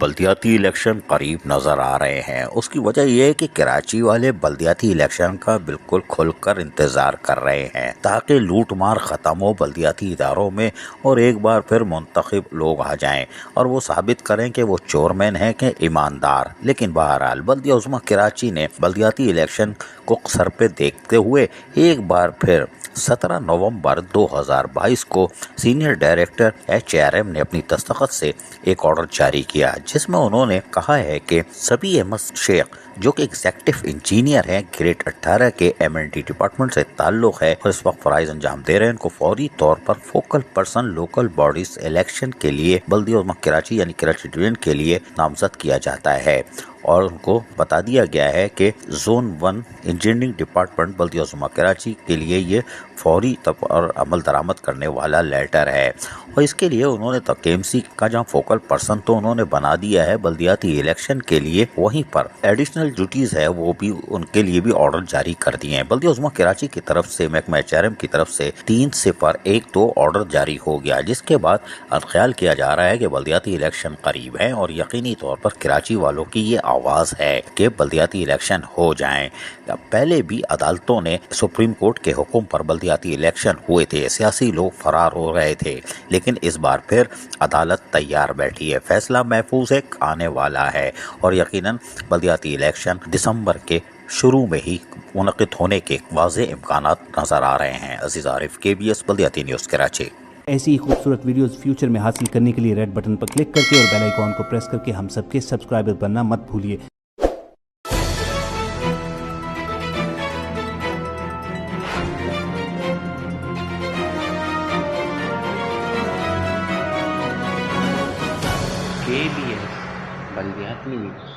بلدیاتی الیکشن قریب نظر آ رہے ہیں۔ اس کی وجہ یہ ہے کہ کراچی والے بلدیاتی الیکشن کا بالکل کھل کر انتظار کر رہے ہیں تاکہ لوٹ مار ختم ہو بلدیاتی اداروں میں اور ایک بار پھر منتخب لوگ آ جائیں اور وہ ثابت کریں کہ وہ چورمین ہیں کہ ایماندار۔ لیکن بہرحال بلدیہ عظمیٰ کراچی نے بلدیاتی الیکشن کو سر پہ دیکھتے ہوئے ایک بار پھر 17 نومبر 2022 کو سینئر ڈائریکٹر HRM نے اپنی دستخط سے ایک آرڈر جاری کیا جس میں انہوں نے کہا ہے کہ سبی احمد شیخ جو کہ ایگزیکٹو انجینئر ہیں گریڈ 18 کے M&D ڈپارٹمنٹ سے تعلق ہے اور اس وقت فرائض انجام دے رہے ہیں، ان کو فوری طور پر focal person local bodies election کے لیے بلدیہ عظمیٰ کراچی یعنی کراچی ڈویژن کے لیے نامزد کیا جاتا ہے اور ان کو بتا دیا گیا ہے کہ زون 1 انجینئرنگ ڈپارٹمنٹ بلدیہ عظمیٰ کراچی کے لیے یہ فوری اور عمل درآمد کرنے والا لیٹر ہے اور اس کے لیے انہوں نے KMC کا جہاں فوکل پرسن تو انہوں نے بنا دیا ہے بلدیاتی الیکشن کے لیے، وہیں پر ایڈیشنل ڈیوٹیز ہے وہ بھی ان کے لیے بھی آرڈر جاری کر دیے ہیں۔ بلدیہ عظمیٰ کراچی کی طرف سے محکمہ HRM کی طرف سے 3/1/2 آرڈر جاری ہو گیا جس کے بعد خیال کیا جا رہا ہے کہ بلدیاتی الیکشن قریب ہیں اور یقینی طور پر کراچی والوں کی یہ آواز ہے کہ بلدیاتی الیکشن ہو جائیں۔ پہلے بھی عدالتوں نے سپریم کورٹ کے حکم پر بلدیاتی الیکشن ہوئے تھے، سیاسی لوگ فرار ہو رہے تھے، لیکن اس بار پھر عدالت تیار بیٹھی ہے، فیصلہ محفوظ ہے، آنے والا ہے اور یقیناً بلدیاتی الیکشن دسمبر کے شروع میں ہی منعقد ہونے کے واضح امکانات نظر آ رہے ہیں۔ عزیز عارف، KBS بلدیاتی نیوز کراچی۔ ایسی ہی خوبصورت ویڈیوز فیوچر میں حاصل کرنے کے لیے ریڈ بٹن پر کلک کر کے اور بیل آئیکن کو پریس کر کے ہم سب کے سبسکرائبر بننا مت بھولیے۔ KBS بلدیاتی نیوز۔